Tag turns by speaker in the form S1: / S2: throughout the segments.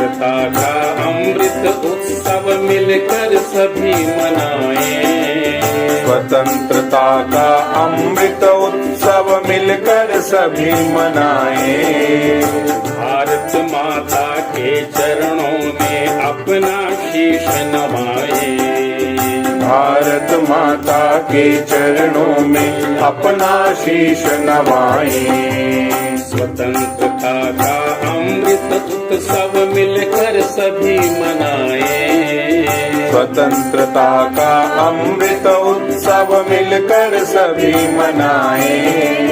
S1: स्वतंत्रता का अमृत उत्सव मिलकर सभी मनाएं।
S2: स्वतंत्रता का अमृत उत्सव मिलकर सभी मनाएं।
S1: भारत माता के चरणों में अपना शीश नवाएं।
S2: भारत माता के चरणों में अपना शीश नवाएं।
S1: स्वतंत्रता का अमृत उत्सव मिलकर सभी मनाएं।
S2: स्वतंत्रता का अमृत उत्सव मिलकर सभी मनाएं।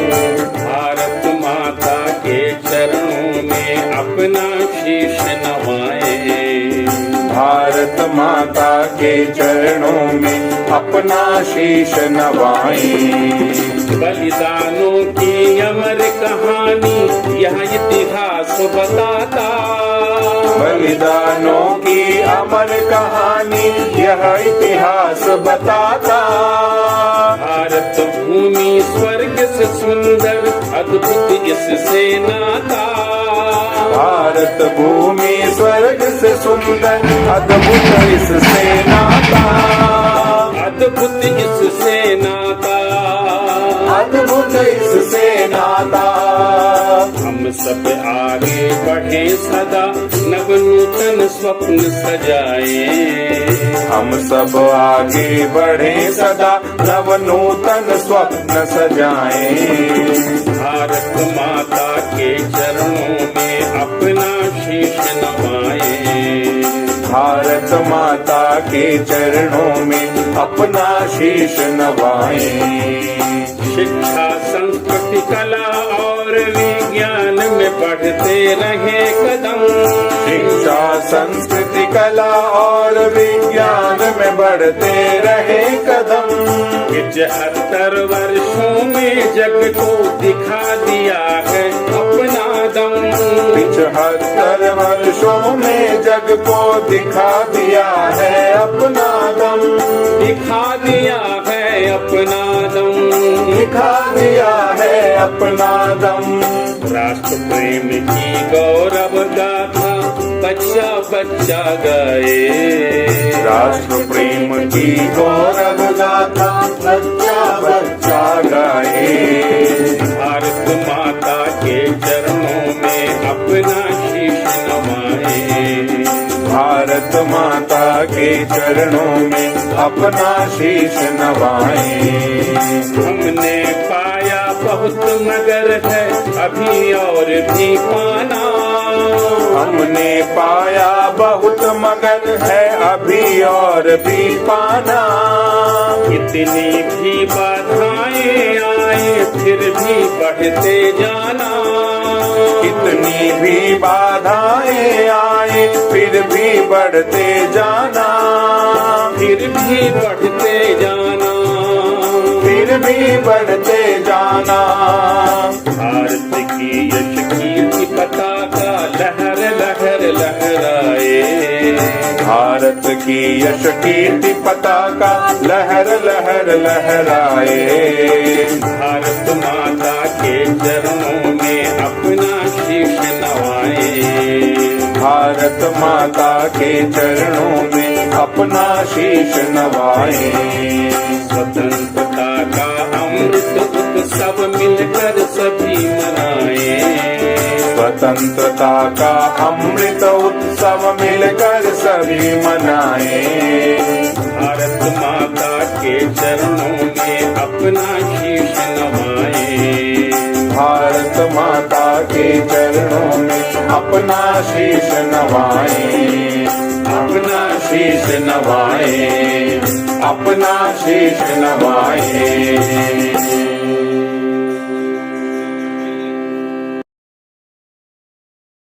S1: भारत माता के चरणों में अपना शीश नवाएं।
S2: भारत माता के चरणों में अपना शीश नवाएं।
S1: बलिदानों की अमर कहानी यह इतिहास बताता।
S2: बलिदानों की अमर कहानी यह इतिहास बताता।
S1: भारत भूमि स्वर्ग से सुंदर अद्भुत इससे नाता।
S2: भारत भूमि स्वर्ग से सुंदर अद्भुत इससे नाता।
S1: अद्भुत इससे नाता।
S2: अद्भुत इससे नाता।
S1: हम सब आगे बढ़े सदा नव नूतन स्वप्न सजाए।
S2: हम सब आगे बढ़े सदा नव नूतन स्वप्न सजाएं।
S1: भारत माता के चरणों में अपना शीश नवाएं।
S2: भारत माता के चरणों में अपना शीश नवाएं।
S1: शिक्षा संस्कृति कला और विज्ञान में बढ़ते रहे कदम।
S2: शिक्षा संस्कृति कला और विज्ञान में बढ़ते रहे कदम।
S1: 75 वर्षों में जग को दिखा दिया है अपना दम।
S2: 75 वर्षों में जग को दिखा दिया है अपना दम।
S1: दिखा दिया है अपना दम।
S2: दिखा दिया है अपना दम।
S1: राष्ट्र प्रेम की गौरव गाथा बच्चा बच्चा गाए।
S2: राष्ट्र प्रेम की गौरव गाथा बच्चा बच्चा गाए।
S1: भारत माता के चरणों में अपना शीश नवाएं।
S2: भारत माता के चरणों में अपना शीश नवाएं।
S1: हमने पाया बहुत मगर है अभी और भी पाना।
S2: हमने पाया बहुत मगर है अभी और भी पाना।
S1: इतनी भी बाधाएं आए फिर भी बढ़ते जाना।
S2: इतनी भी बाधाएं आए फिर भी बढ़ते जाना।
S1: फिर भी बढ़ते जाना।
S2: फिर भी बढ़ते जाना।
S1: भारत की यश कीर्ति पताका लहर लहर लहराए।
S2: भारत की यश कीर्ति पताका लहर लहर लहराए।
S1: भारत माता के चरणों में अपना शीश नवाएं।
S2: भारत माता के चरणों में अपना शीश नवाएं।
S1: स्वतंत्रता का अमृत उत्सव मिलकर सभी मनाएं।
S2: स्वतंत्रता का अमृत उत्सव मिलकर सभी मनाएं।
S1: भारत माता के चरणों में अपना शीश नवाएं।
S2: भारत माता के चरणों में अपना शीश नवाएं। अपना शीश नवाएं। अपना शीश नवाएं।